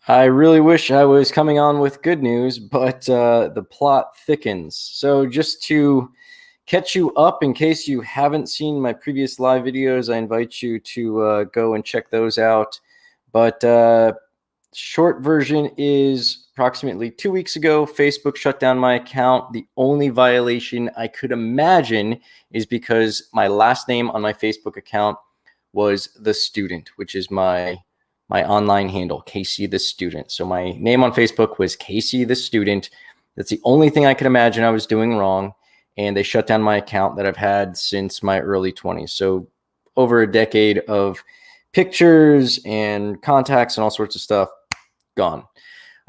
I really wish I was coming on with good news, but the plot thickens. So just to catch you up, in case you haven't seen my previous live videos, I invite you to go and check those out. But short version is approximately 2 weeks ago, Facebook shut down my account. The only violation I could imagine is because my last name on my Facebook account was The Student, which is my online handle, Casey the Student. So my name on Facebook was Casey the Student. That's the only thing I could imagine I was doing wrong. And they shut down my account that I've had since my early 20s. So over a decade of pictures and contacts and all sorts of stuff gone.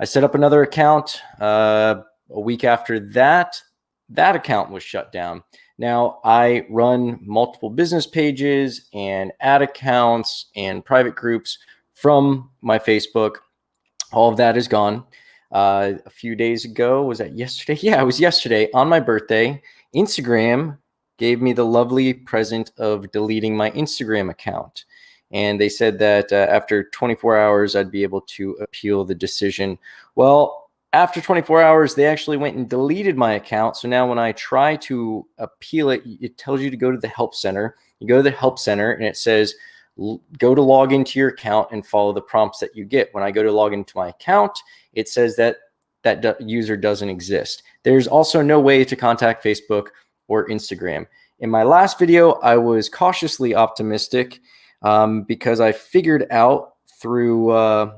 I set up another account a week after that. That account was shut down. Now I run multiple business pages and ad accounts and private groups from my Facebook. All of that is gone. A few days ago, was that yesterday? Yeah, it was yesterday on my birthday. Instagram gave me the lovely present of deleting my Instagram account. And they said that after 24 hours, I'd be able to appeal the decision. Well, after 24 hours, they actually went and deleted my account. So now when I try to appeal it, it tells you to go to the help center. You go to the help center and it says, go to log into your account and follow the prompts that you get. When I go to log into my account, it says that that user doesn't exist. There's also no way to contact Facebook or Instagram. In my last video, I was cautiously optimistic because I figured out through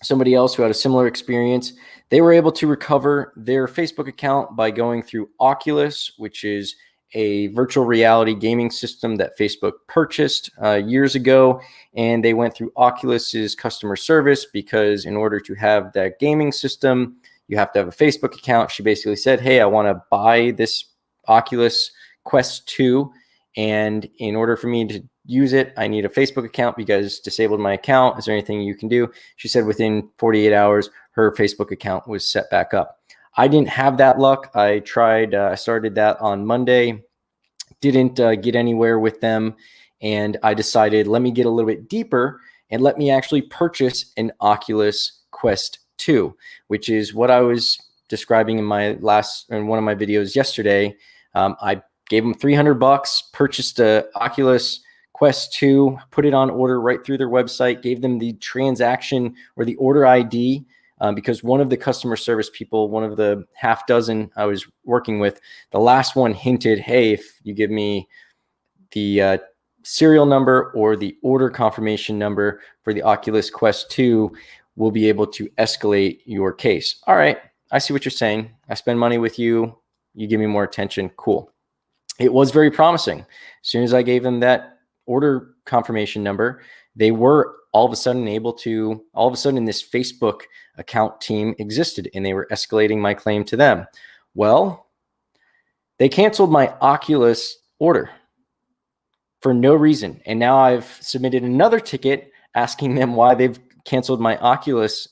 somebody else who had a similar experience, they were able to recover their Facebook account by going through Oculus, which is a virtual reality gaming system that Facebook purchased years ago. And they went through Oculus's customer service because in order to have that gaming system, you have to have a Facebook account. She basically said, hey, I want to buy this Oculus Quest 2. And in order for me to use it, I need a Facebook account because disabled my account. Is there anything you can do? She said within 48 hours, her Facebook account was set back up. I didn't have that luck. I tried, I started that on Monday, didn't get anywhere with them. And I decided, let me get a little bit deeper and let me actually purchase an Oculus Quest 2, which is what I was describing in one of my videos yesterday. I gave them $300, purchased a Oculus Quest 2, put it on order right through their website, gave them the transaction or the order ID because one of the customer service people, one of the half dozen I was working with, the last one hinted, hey, if you give me the serial number or the order confirmation number for the Oculus Quest 2, we'll be able to escalate your case. All right, I see what you're saying. I spend money with you. You give me more attention. Cool. It was very promising. As soon as I gave them that order confirmation number, they were all of a sudden this Facebook account team existed and they were escalating my claim to them. Well, they canceled my Oculus order for no reason. And now I've submitted another ticket asking them why they've canceled my Oculus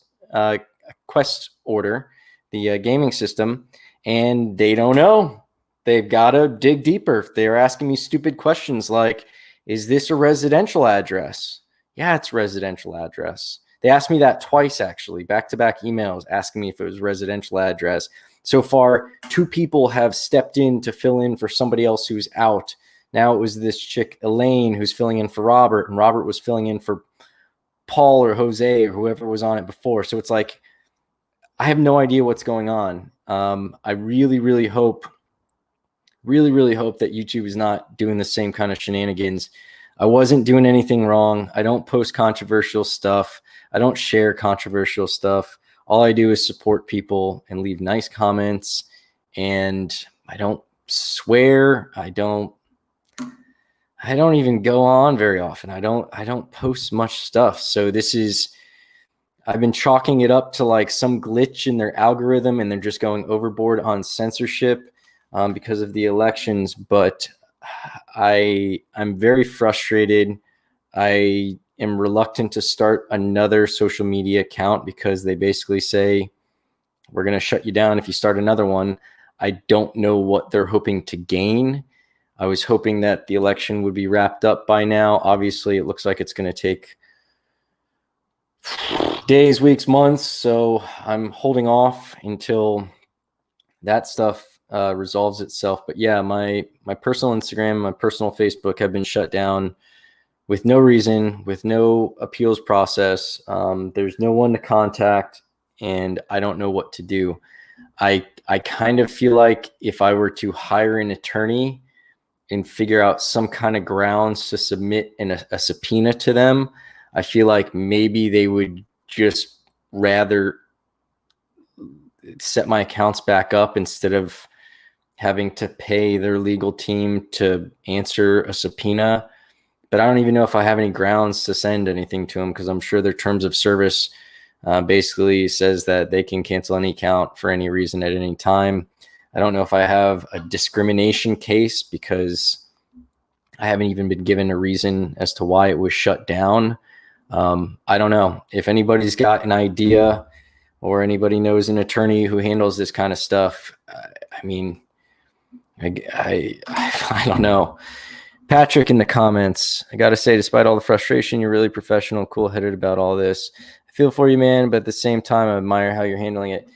Quest order, the gaming system, and they don't know. They've got to dig deeper. They're asking me stupid questions like, is this a residential address? Yeah, it's a residential address. They asked me that twice, actually, back-to-back emails asking me if it was a residential address. So far, 2 people have stepped in to fill in for somebody else who's out. Now it was this chick, Elaine, who's filling in for Robert, and Robert was filling in for Paul or Jose or whoever was on it before. So it's like, I have no idea what's going on. I really hope that YouTube is not doing the same kind of shenanigans. I wasn't doing anything wrong. I don't post controversial stuff. I don't share controversial stuff. All I do is support people and leave nice comments. And I don't swear. I don't even go on very often. I don't post much stuff. So I've been chalking it up to like some glitch in their algorithm and they're just going overboard on censorship because of the elections. But I'm very frustrated. I am reluctant to start another social media account because they basically say, we're going to shut you down if you start another one. I don't know what they're hoping to gain. I was hoping that the election would be wrapped up by now. Obviously, it looks like it's going to take days, weeks, months. So I'm holding off until that stuff resolves itself. But yeah, my personal Instagram, my personal Facebook have been shut down with no reason, with no appeals process. There's no one to contact, and I don't know what to do. I kind of feel like if I were to hire an attorney and figure out some kind of grounds to submit a subpoena to them, I feel like maybe they would just rather set my accounts back up instead of having to pay their legal team to answer a subpoena. But I don't even know if I have any grounds to send anything to them, because I'm sure their terms of service basically says that they can cancel any account for any reason at any time. I don't know if I have a discrimination case, because I haven't even been given a reason as to why it was shut down. I don't know. If anybody's got an idea or anybody knows an attorney who handles this kind of stuff, I mean, I don't know. Patrick in the comments, I got to say, despite all the frustration, you're really professional, cool-headed about all this. I feel for you, man, but at the same time, I admire how you're handling it.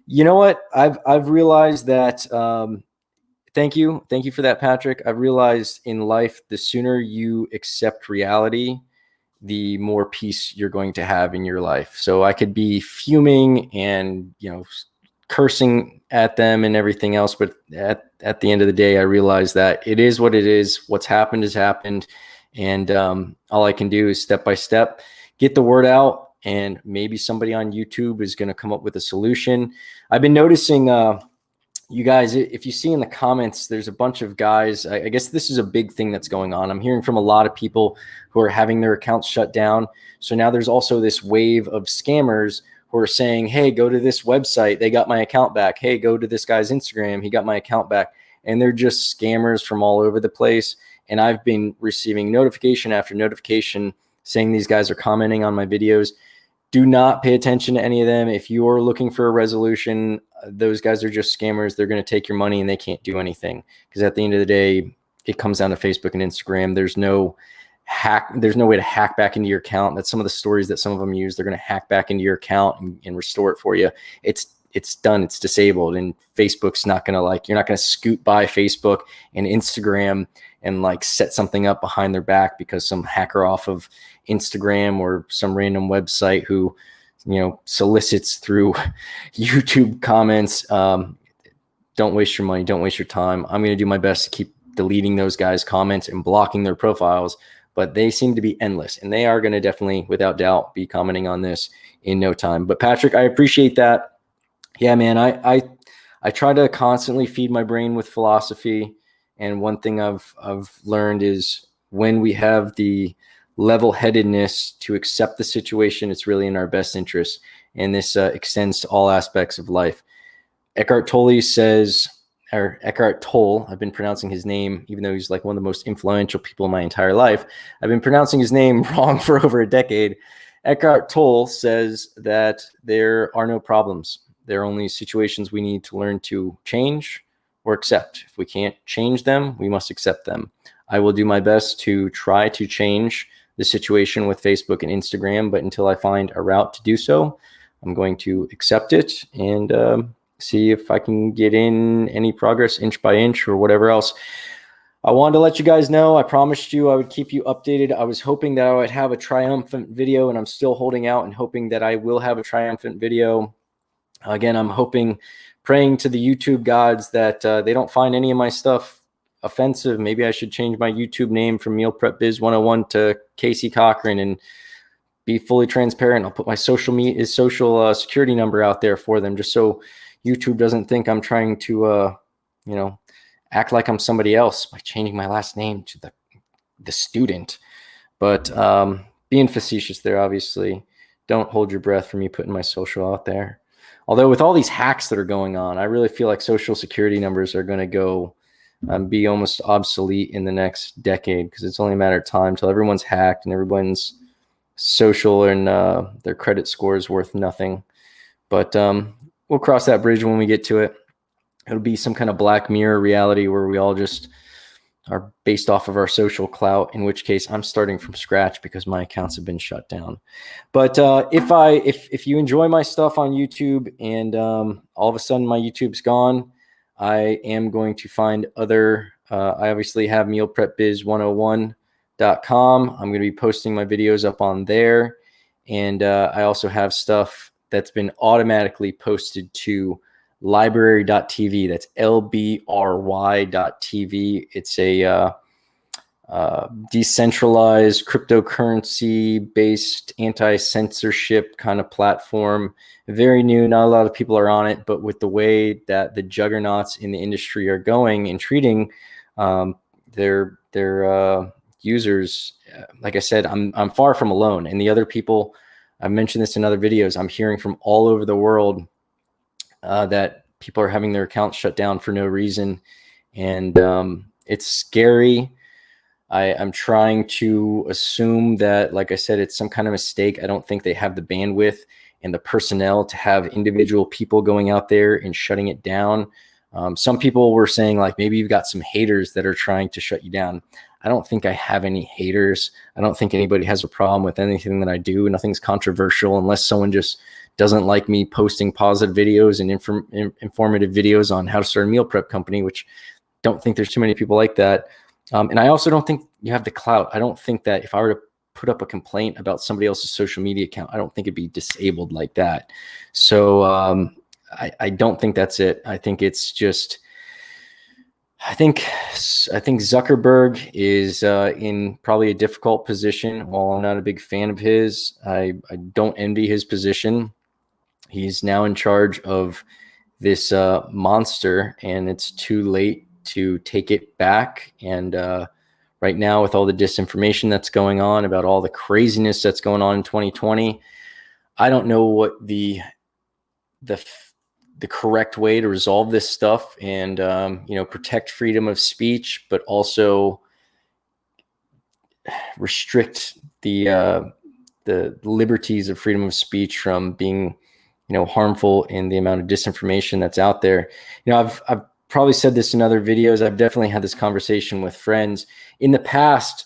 You know what? I've realized that, thank you for that, Patrick. I've realized in life, the sooner you accept reality, the more peace you're going to have in your life. So I could be fuming and, cursing at them and everything else, but at the end of the day, I realize that it is what it is. What's happened has happened, and all I can do is step by step get the word out, and maybe somebody on YouTube is going to come up with a solution. I've been noticing, you guys, if you see in the comments, there's a bunch of guys. I guess this is a big thing that's going on. I'm hearing from a lot of people who are having their accounts shut down. So now there's also this wave of scammers who are saying, hey, go to this website, they got my account back. Hey, go to this guy's Instagram, he got my account back. And they're just scammers from all over the place. And I've been receiving notification after notification saying these guys are commenting on my videos. Do not pay attention to any of them. If you are looking for a resolution, those guys are just scammers. They're going to take your money and they can't do anything, because at the end of the day, it comes down to Facebook and Instagram. There's no way to hack back into your account. That's some of the stories that some of them use. They're going to hack back into your account and restore it for you. It's done. It's disabled. And Facebook's not going to, you're not going to scoot by Facebook and Instagram and set something up behind their back because some hacker off of Instagram or some random website who, solicits through YouTube comments. Don't waste your money. Don't waste your time. I'm going to do my best to keep deleting those guys' comments and blocking their profiles, but they seem to be endless, and they are going to definitely, without doubt, be commenting on this in no time. But Patrick, I appreciate that. Yeah, man, I try to constantly feed my brain with philosophy. And one thing I've learned is when we have the level-headedness to accept the situation, it's really in our best interest. And this extends to all aspects of life. Eckhart Tolle says, or Eckhart Tolle, I've been pronouncing his name, even though he's one of the most influential people in my entire life, I've been pronouncing his name wrong for over a decade. Eckhart Tolle says that there are no problems. There are only situations we need to learn to change or accept. If we can't change them, we must accept them. I will do my best to try to change the situation with Facebook and Instagram, but until I find a route to do so, I'm going to accept it and see if I can get in any progress inch by inch or whatever else. I wanted to let you guys know, I promised you I would keep you updated. I was hoping that I would have a triumphant video, and I'm still holding out and hoping that I will have a triumphant video. Again, I'm praying to the YouTube gods that they don't find any of my stuff offensive. Maybe I should change my YouTube name from Meal Prep Biz 101 to Casey Cochran and be fully transparent. I'll put my social security number out there for them, just so YouTube doesn't think I'm trying to, act like I'm somebody else by changing my last name to the student. But being facetious there, obviously. Don't hold your breath for me putting my social out there. Although with all these hacks that are going on, I really feel like social security numbers are going to go be almost obsolete in the next decade, because it's only a matter of time till everyone's hacked and everyone's social and their credit score is worth nothing. But we'll cross that bridge when we get to it. It'll be some kind of Black Mirror reality where we all just are based off of our social clout, in which case I'm starting from scratch because my accounts have been shut down. But if you enjoy my stuff on YouTube and all of a sudden my YouTube's gone, I am going to find other, I obviously have mealprepbiz101.com. I'm going to be posting my videos up on there. And I also have stuff that's been automatically posted to library.tv. That's LBRY.tv. It's a decentralized cryptocurrency based anti-censorship kind of platform. Very new. Not a lot of people are on it, but with the way that the juggernauts in the industry are going and treating their users, like I said, I'm far from alone. And the other people, I've mentioned this in other videos, I'm hearing from all over the world that people are having their accounts shut down for no reason. And it's scary. I'm trying to assume that, like I said, it's some kind of mistake. I don't think they have the bandwidth and the personnel to have individual people going out there and shutting it down. Some people were saying, like, maybe you've got some haters that are trying to shut you down. I don't think I have any haters. I don't think anybody has a problem with anything that I do. Nothing's controversial unless someone just doesn't like me posting positive videos and informative videos on how to start a meal prep company, which don't think there's too many people like that. And I also don't think you have the clout. I don't think that if I were to put up a complaint about somebody else's social media account, I don't think it'd be disabled like that. So I don't think that's it. I think it's just, I think Zuckerberg is in probably a difficult position. While I'm not a big fan of his, I don't envy his position. He's now in charge of this monster, and it's too late to take it back. And right now, with all the disinformation that's going on about all the craziness that's going on in 2020, I don't know what the correct way to resolve this stuff and protect freedom of speech, but also restrict the liberties of freedom of speech from being harmful in the amount of disinformation that's out there. I've probably said this in other videos. I've definitely had this conversation with friends. In the past,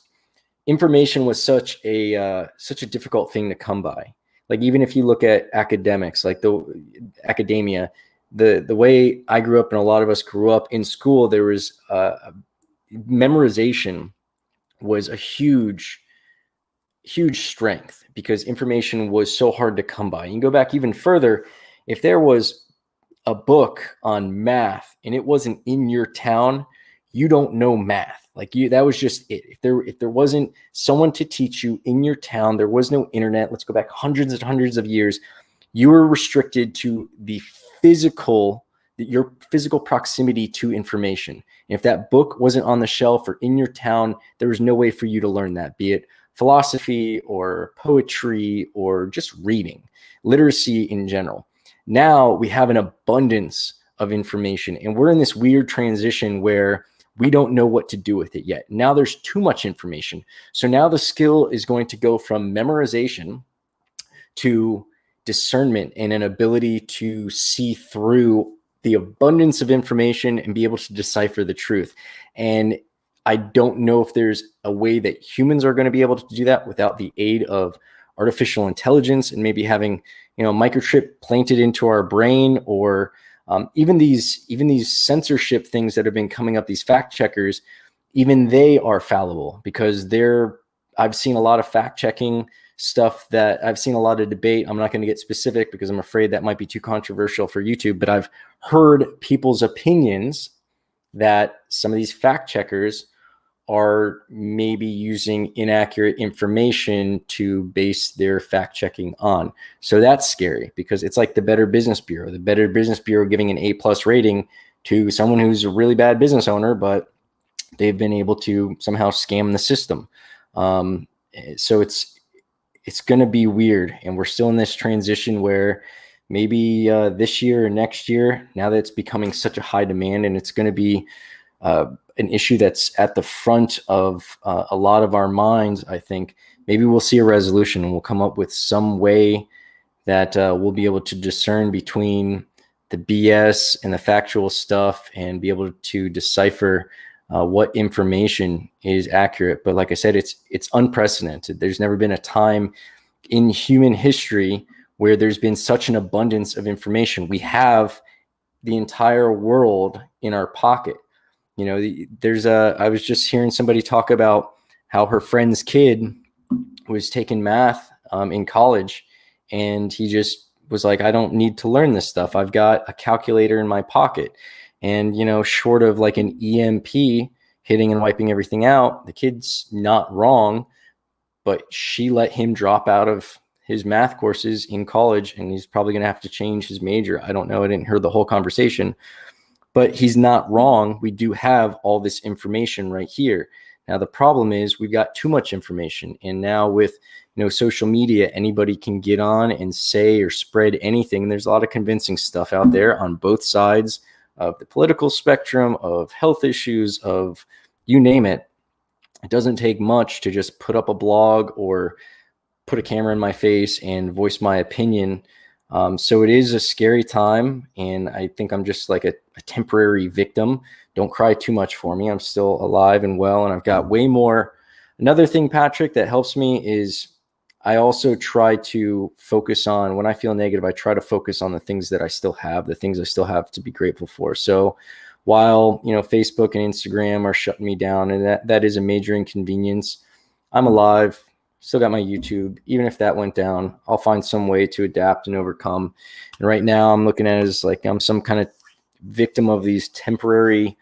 information was such a difficult thing to come by. Like, even if you look at academics, like academia, the way I grew up and a lot of us grew up in school, there was memorization was a huge strength because information was so hard to come by. You can go back even further. If there was a book on math and it wasn't in your town, you don't know math. That was just it. If there wasn't someone to teach you in your town, there was no internet. Let's go back hundreds and hundreds of years. You were restricted to your physical proximity to information. And if that book wasn't on the shelf or in your town, there was no way for you to learn that, be it philosophy or poetry or just reading, literacy in general. Now we have an abundance of information, and we're in this weird transition where we don't know what to do with it yet. Now there's too much information. So now the skill is going to go from memorization to discernment and an ability to see through the abundance of information and be able to decipher the truth. And I don't know if there's a way that humans are going to be able to do that without the aid of artificial intelligence and maybe having, microchip planted into our brain, or even these censorship things that have been coming up, these fact checkers, even they are fallible because I've seen a lot of fact checking stuff that I've seen a lot of debate. I'm not going to get specific because I'm afraid that might be too controversial for YouTube, but I've heard people's opinions that some of these fact checkers are maybe using inaccurate information to base their fact checking on. So that's scary because it's like the Better Business Bureau. The Better Business Bureau giving an A+ rating to someone who's a really bad business owner, but they've been able to somehow scam the system. So it's going to be weird. And we're still in this transition where maybe this year or next year, now that it's becoming such a high demand and it's going to be an issue that's at the front of a lot of our minds, I think maybe we'll see a resolution and we'll come up with some way that we'll be able to discern between the BS and the factual stuff and be able to decipher what information is accurate. But like I said, it's unprecedented. There's never been a time in human history where there's been such an abundance of information. We have the entire world in our pocket. You know, I was just hearing somebody talk about how her friend's kid was taking math in college, and he just was like, I don't need to learn this stuff. I've got a calculator in my pocket. And, you know, short of like an EMP hitting and wiping everything out, the kid's not wrong, but she let him drop out of his math courses in college, and he's probably going to have to change his major. I don't know. I didn't hear the whole conversation, but he's not wrong. We do have all this information right here. Now, the problem is we've got too much information. And now with, you know, social media, anybody can get on and say or spread anything. There's a lot of convincing stuff out there on both sides of the political spectrum, of health issues, of you name it. It doesn't take much to just put up a blog or put a camera in my face and voice my opinion. So it is a scary time, and I think I'm just like a temporary victim. Don't cry too much for me. I'm still alive and well, and I've got way more. Another thing, Patrick, that helps me is I also try to focus on, when I feel negative, I try to focus on the things that I still have, the things I still have to be grateful for. So while, you know, Facebook and Instagram are shutting me down, and that is a major inconvenience, I'm alive. Still got my YouTube. Even if that went down, I'll find some way to adapt and overcome. And right now I'm looking at it as like I'm some kind of victim of these temporary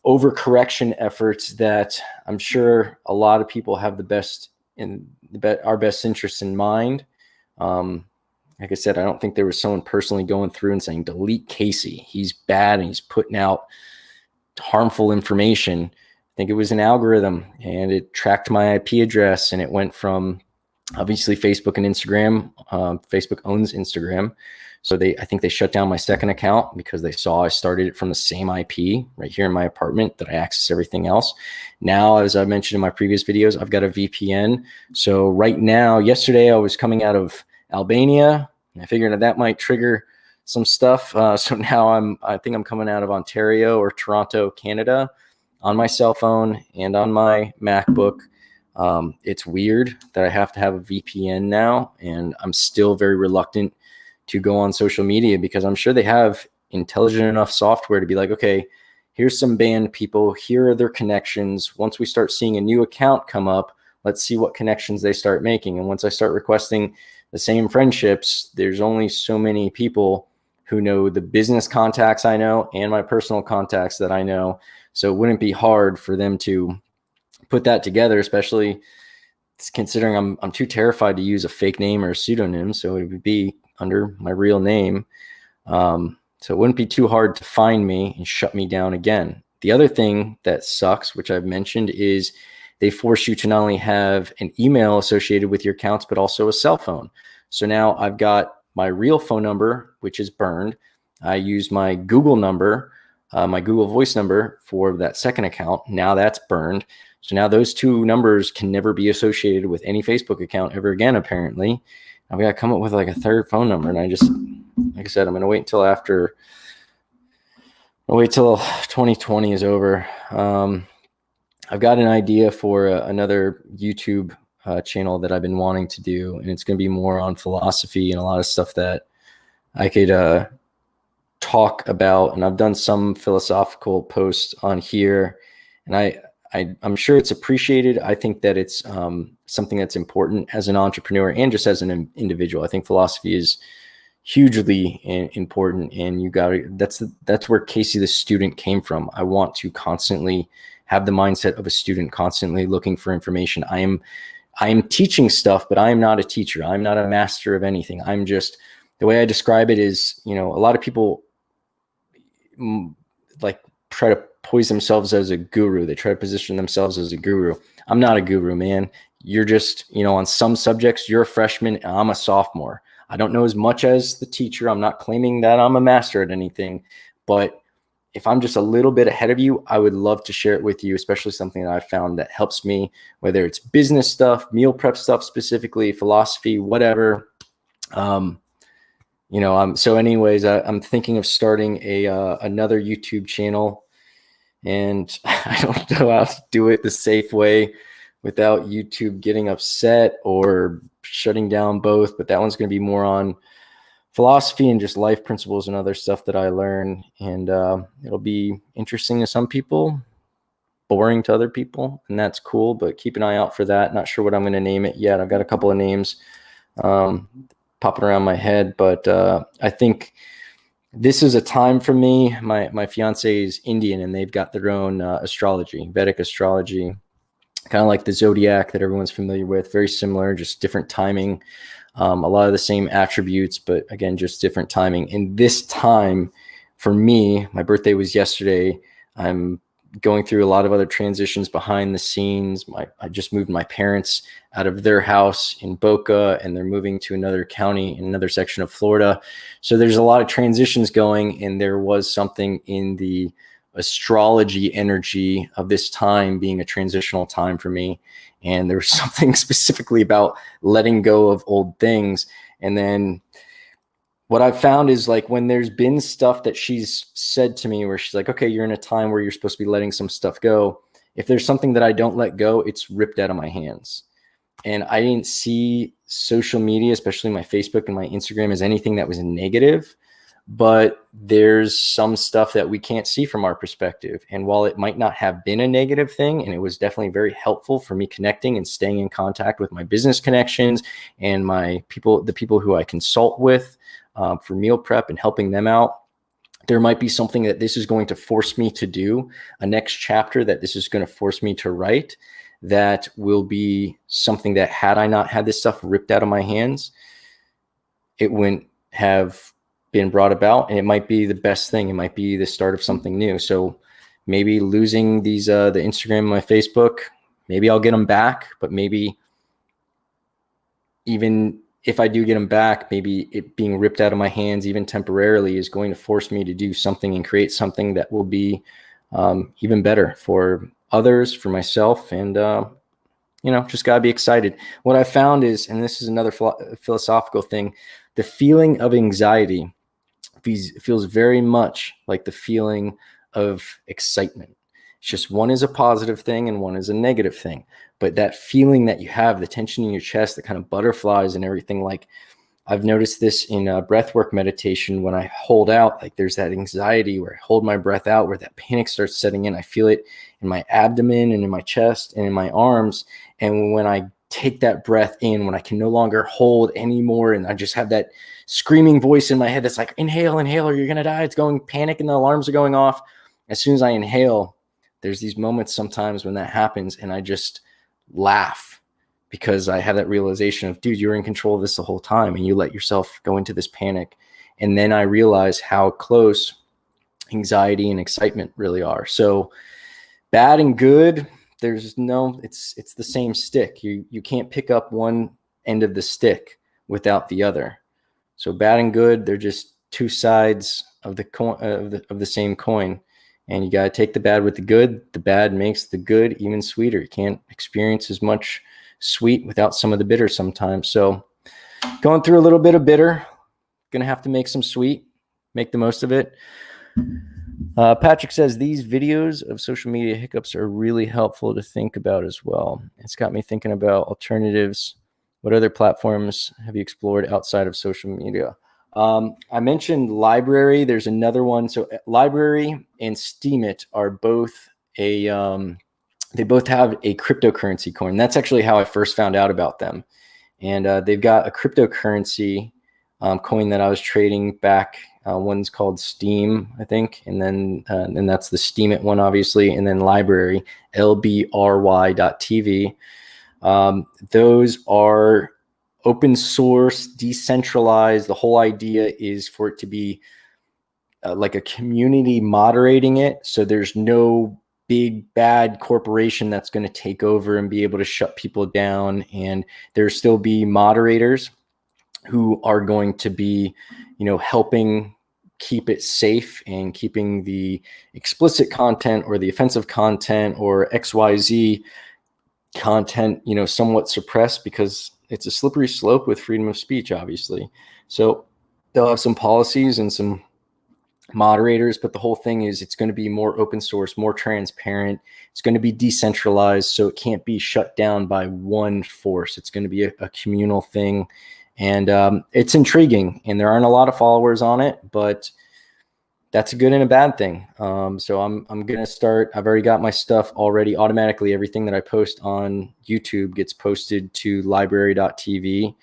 overcorrection efforts that I'm sure a lot of people have our best interests in mind. Like I said, I don't think there was someone personally going through and saying, delete Casey. He's bad and he's putting out harmful information. I think it was an algorithm, and it tracked my IP address, and it went from obviously Facebook and Instagram. Facebook owns Instagram. So I think they shut down my second account because they saw I started it from the same IP right here in my apartment that I access everything else. Now, as I mentioned in my previous videos, I've got a VPN. So right now, yesterday I was coming out of Albania, and I figured that might trigger some stuff. So now I think I'm coming out of Ontario or Toronto, Canada, on my cell phone and on my MacBook. It's weird that I have to have a VPN now, and I'm still very reluctant to go on social media because I'm sure they have intelligent enough software to be like, okay, here's some banned people, here are their connections. Once we start seeing a new account come up, let's see what connections they start making. And once I start requesting the same friendships, there's only so many people who know the business contacts I know and my personal contacts that I know. So it wouldn't be hard for them to put that together, especially considering I'm too terrified to use a fake name or a pseudonym. So it would be under my real name. So it wouldn't be too hard to find me and shut me down again. The other thing that sucks, which I've mentioned, is they force you to not only have an email associated with your accounts, but also a cell phone. So now I've got my real phone number, which is burned. I use my Google number, my Google Voice number for that second account. Now that's burned. So now those two numbers can never be associated with any Facebook account ever again, apparently. I've got to come up with like a third phone number. And I just, like I said, I'm going to wait until I'll wait till 2020 is over. I've got an idea for another YouTube channel that I've been wanting to do, and it's going to be more on philosophy and a lot of stuff that I could talk about. And I've done some philosophical posts on here, and I'm sure it's appreciated. I think that it's something that's important as an entrepreneur and just as an individual. I think philosophy is hugely important, and that's where Casey the student came from. I want to constantly have the mindset of a student, constantly looking for information. I am teaching stuff, but I am not a teacher. I'm not a master of anything. I'm just, the way I describe it is, you know, a lot of people like try to poise themselves as a guru. They try to position themselves as a guru. I'm not a guru, man. You're just, you know, on some subjects, you're a freshman and I'm a sophomore. I don't know as much as the teacher. I'm not claiming that I'm a master at anything, but if I'm just a little bit ahead of you, I would love to share it with you, especially something that I found that helps me, whether it's business stuff, meal prep stuff, specifically philosophy, whatever. So anyways, I'm thinking of starting another YouTube channel. and I don't know how to do it the safe way without YouTube getting upset or shutting down both. But that one's going to be more on philosophy and just life principles and other stuff that I learn. And it'll be interesting to some people, boring to other people, and that's cool. But keep an eye out for that. Not sure what I'm going to name it yet. I've got a couple of names popping around my head, but I think this is a time for me. My fiance is Indian, and they've got their own astrology, Vedic astrology, kind of like the zodiac that everyone's familiar with. Very similar, just different timing. A lot of the same attributes, but again, just different timing. And this time for me, my birthday was yesterday. I'm going through a lot of other transitions behind the scenes. I just moved my parents out of their house in Boca, and they're moving to another county in another section of Florida. So there's a lot of transitions going, and there was something in the astrology energy of this time being a transitional time for me. And there was something specifically about letting go of old things. And then what I've found is, like, when there's been stuff that she's said to me where she's like, okay, you're in a time where you're supposed to be letting some stuff go. If there's something that I don't let go, it's ripped out of my hands. And I didn't see social media, especially my Facebook and my Instagram, as anything that was negative. But there's some stuff that we can't see from our perspective. And while it might not have been a negative thing, and it was definitely very helpful for me connecting and staying in contact with my business connections and my people, the people who I consult with for meal prep and helping them out, there might be something that this is going to force me to do, a next chapter that this is going to force me to write, that will be something that, had I not had this stuff ripped out of my hands, it wouldn't have been brought about. And it might be the best thing. It might be the start of something new. So maybe losing these, the Instagram and my Facebook, maybe I'll get them back, but maybe even if I do get them back, maybe it being ripped out of my hands, even temporarily, is going to force me to do something and create something that will be even better for others, for myself. And, just got to be excited. What I found is, and this is another philosophical thing, the feeling of anxiety feels very much like the feeling of excitement. It's just one is a positive thing and one is a negative thing. But that feeling that you have, the tension in your chest, the kind of butterflies and everything, like, I've noticed this in breathwork meditation. When I hold out, like, there's that anxiety where I hold my breath out, where that panic starts setting in. I feel it in my abdomen and in my chest and in my arms. And when I take that breath in, when I can no longer hold anymore, and I just have that screaming voice in my head that's like, inhale, inhale, or you're going to die. It's going panic and the alarms are going off. As soon as I inhale, there's these moments sometimes when that happens, and I just laugh, because I have that realization of, dude, you're in control of this the whole time, and you let yourself go into this panic. And then I realize how close anxiety and excitement really are. So bad and good, there's no, it's the same stick. You can't pick up one end of the stick without the other. So bad and good, they're just two sides of the coin, of the same coin. And you got to take the bad with the good. The bad makes the good even sweeter. You can't experience as much sweet without some of the bitter sometimes. So going through a little bit of bitter, going to have to make some sweet, make the most of it. Patrick says, these videos of social media hiccups are really helpful to think about as well. It's got me thinking about alternatives. What other platforms have you explored outside of social media? I mentioned Library. There's another one. So Library and Steemit are both they both have a cryptocurrency coin. That's actually how I first found out about them. And they've got a cryptocurrency coin that I was trading back. One's called Steem, I think. And then that's the Steemit one, obviously. And then Library, LBRY.TV. Those are open source, decentralized. The whole idea is for it to be like a community moderating it. So there's no big bad corporation that's going to take over and be able to shut people down. And there still be moderators who are going to be, helping keep it safe and keeping the explicit content or the offensive content or XYZ content, somewhat suppressed, because it's a slippery slope with freedom of speech, obviously. So they'll have some policies and some moderators, but the whole thing is it's going to be more open source, more transparent. It's going to be decentralized, so it can't be shut down by one force. It's going to be a communal thing, and it's intriguing. And there aren't a lot of followers on it, but that's a good and a bad thing. So I'm going to start. I've already got my stuff already automatically. Everything that I post on YouTube gets posted to library.tv.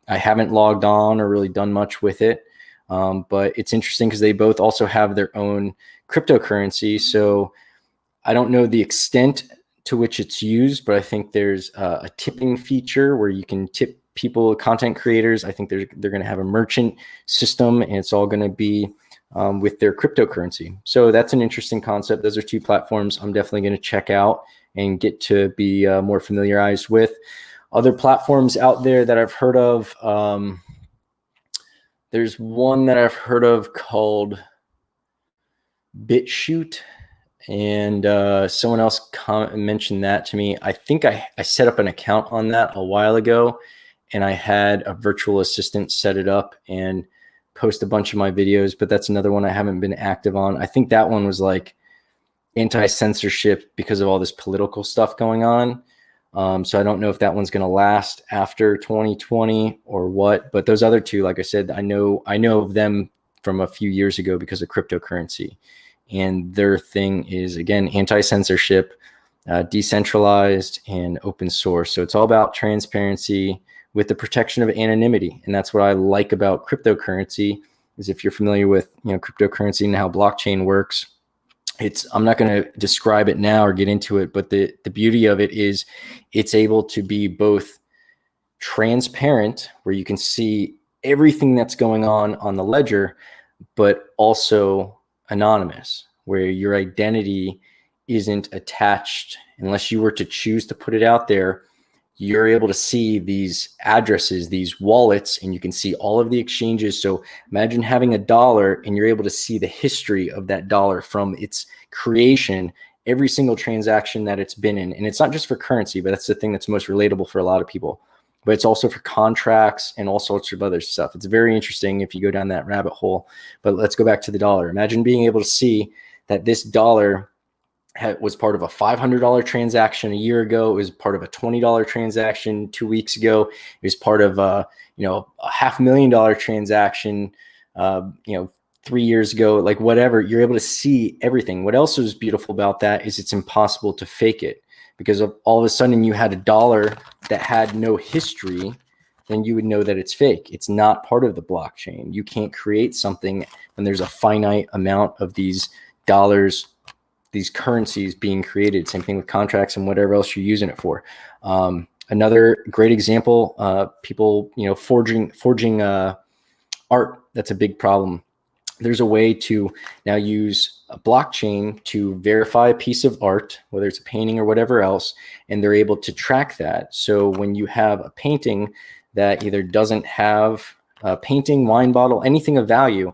I haven't logged on or really done much with it. But it's interesting because they both also have their own cryptocurrency. So I don't know the extent to which it's used, but I think there's a tipping feature where you can tip people, content creators. I think they're going to have a merchant system, and it's all going to be with their cryptocurrency. So that's an interesting concept. Those are two platforms I'm definitely going to check out and get to be more familiarized with. Other platforms out there that I've heard of, there's one that I've heard of called BitChute, and someone else mentioned that to me. I think I set up an account on that a while ago, and I had a virtual assistant set it up and post a bunch of my videos, but that's another one I haven't been active on. I think that one was like anti-censorship because of all this political stuff going on. So I don't know if that one's going to last after 2020 or what, but those other two, like I said, I know of them from a few years ago because of cryptocurrency, and their thing is, again, anti-censorship, decentralized, and open source. So it's all about transparency with the protection of anonymity. And that's what I like about cryptocurrency, is if you're familiar with, cryptocurrency and how blockchain works, I'm not going to describe it now or get into it, but the beauty of it is it's able to be both transparent, where you can see everything that's going on the ledger, but also anonymous, where your identity isn't attached unless you were to choose to put it out there. You're able to see these addresses, these wallets, and you can see all of the exchanges. So imagine having $1 and you're able to see the history of that dollar from its creation, every single transaction that it's been in. And it's not just for currency, but that's the thing that's most relatable for a lot of people. But it's also for contracts and all sorts of other stuff. It's very interesting if you go down that rabbit hole. But let's go back to the dollar. Imagine being able to see that this dollar was part of a $500 transaction a year ago. It was part of a $20 transaction 2 weeks ago. It was part of a $500,000 transaction, 3 years ago. Like, whatever, you're able to see everything. What else is beautiful about that is it's impossible to fake it, because of all of a sudden you had a dollar that had no history, then you would know that it's fake. It's not part of the blockchain. You can't create something when there's a finite amount of these dollars, these currencies being created. Same thing with contracts and whatever else you're using it for. Another great example, people, forging art. That's a big problem. There's a way to now use a blockchain to verify a piece of art, whether it's a painting or whatever else, and they're able to track that. So when you have a painting that either doesn't have a painting, wine bottle, anything of value,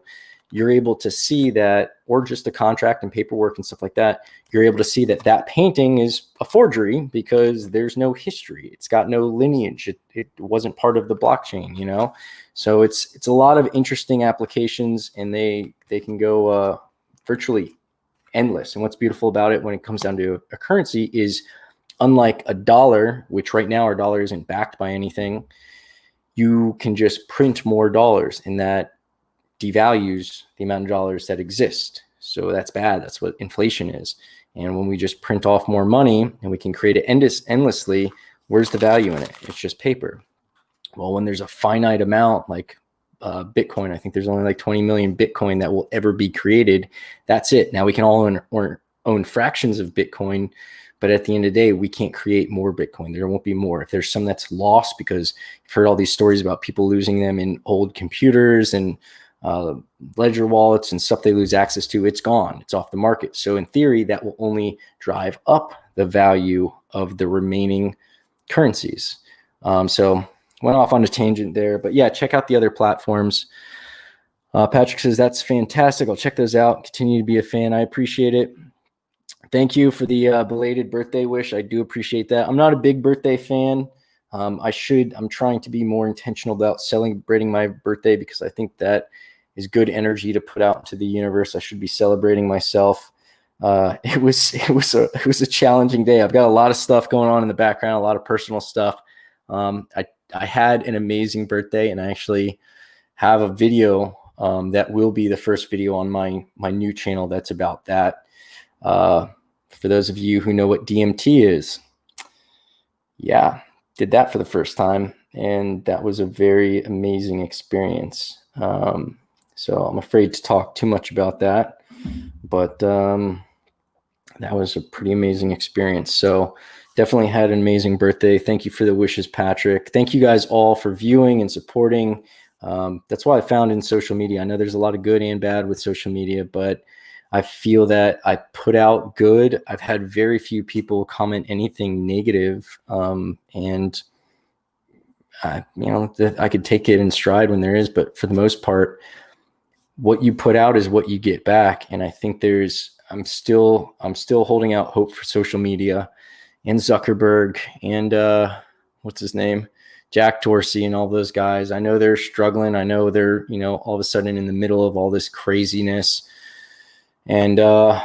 you're able to see that, or just a contract and paperwork and stuff like that, you're able to see that that painting is a forgery because there's no history. It's got no lineage. It wasn't part of the blockchain, So it's a lot of interesting applications, and they can go virtually endless. And what's beautiful about it when it comes down to a currency is, unlike a dollar, which right now our dollar isn't backed by anything, you can just print more dollars, and that devalues the amount of dollars that exist. So that's bad. That's what inflation is. And when we just print off more money and we can create it endlessly, where's the value in it? It's just paper. Well, when there's a finite amount, like Bitcoin, I think there's only like 20 million Bitcoin that will ever be created. That's it. Now we can all own fractions of Bitcoin, but at the end of the day, we can't create more Bitcoin. There won't be more. If there's some that's lost, because you've heard all these stories about people losing them in old computers and ledger wallets and stuff they lose access to, it's gone. It's off the market. So in theory, that will only drive up the value of the remaining currencies. So went off on a tangent there, but yeah, check out the other platforms. Patrick says, that's fantastic. I'll check those out. Continue to be a fan. I appreciate it. Thank you for the belated birthday wish. I do appreciate that. I'm not a big birthday fan. I'm trying to be more intentional about celebrating my birthday, because I think that is good energy to put out into the universe. I should be celebrating myself. It was a challenging day. I've got a lot of stuff going on in the background, a lot of personal stuff. I had an amazing birthday, and I actually have a video that will be the first video on my new channel that's about that. For those of you who know what DMT is, yeah, did that for the first time, and that was a very amazing experience. So I'm afraid to talk too much about that, but that was a pretty amazing experience. So definitely had an amazing birthday. Thank you for the wishes, Patrick. Thank you guys all for viewing and supporting. That's why I found in social media. I know there's a lot of good and bad with social media, but I feel that I put out good. I've had very few people comment anything negative, and I could take it in stride when there is, but for the most part, what you put out is what you get back. And I think I'm still holding out hope for social media and Zuckerberg and what's his name, Jack Dorsey, and all those guys. I know they're struggling. I know they're, all of a sudden in the middle of all this craziness. And I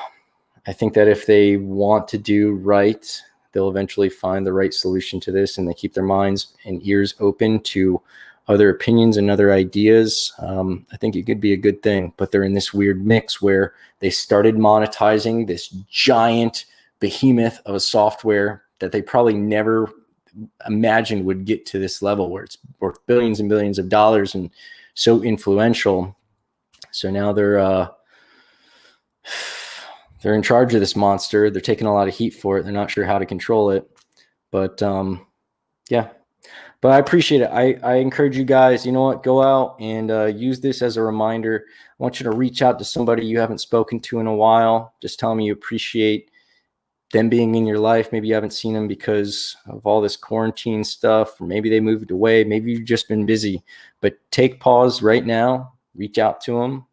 think that if they want to do right, they'll eventually find the right solution to this, and they keep their minds and ears open to other opinions and other ideas. I think it could be a good thing, but they're in this weird mix where they started monetizing this giant behemoth of a software that they probably never imagined would get to this level where it's worth billions and billions of dollars and so influential. So now they're in charge of this monster. They're taking a lot of heat for it. They're not sure how to control it, but yeah. But I appreciate it. I encourage you guys, go out and use this as a reminder. I want you to reach out to somebody you haven't spoken to in a while. Just tell them you appreciate them being in your life. Maybe you haven't seen them because of all this quarantine stuff, or maybe they moved away. Maybe you've just been busy. But take pause right now. Reach out to them.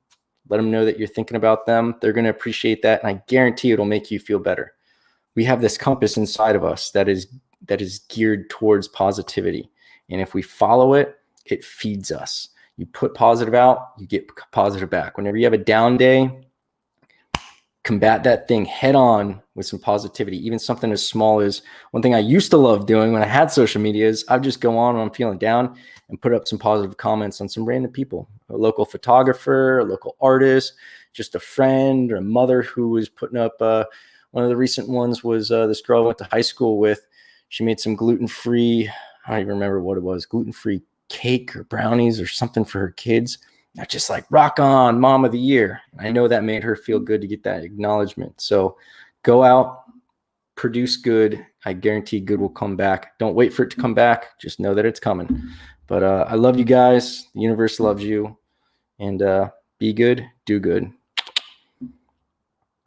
Let them know that you're thinking about them. They're going to appreciate that, and I guarantee it'll make you feel better. We have this compass inside of us that is geared towards positivity. And if we follow it, it feeds us. You put positive out, you get positive back. Whenever you have a down day, combat that thing head on with some positivity. Even something as small as, one thing I used to love doing when I had social media is I'd just go on when I'm feeling down and put up some positive comments on some random people, a local photographer, a local artist, just a friend or a mother who was putting up, one of the recent ones was this girl I went to high school with. She made some gluten-free, I don't even remember what it was, gluten-free cake or brownies or something for her kids. I just like, rock on, mom of the year. I know that made her feel good to get that acknowledgement. So go out, produce good. I guarantee good will come back. Don't wait for it to come back. Just know that it's coming. But I love you guys. The universe loves you. And be good, do good.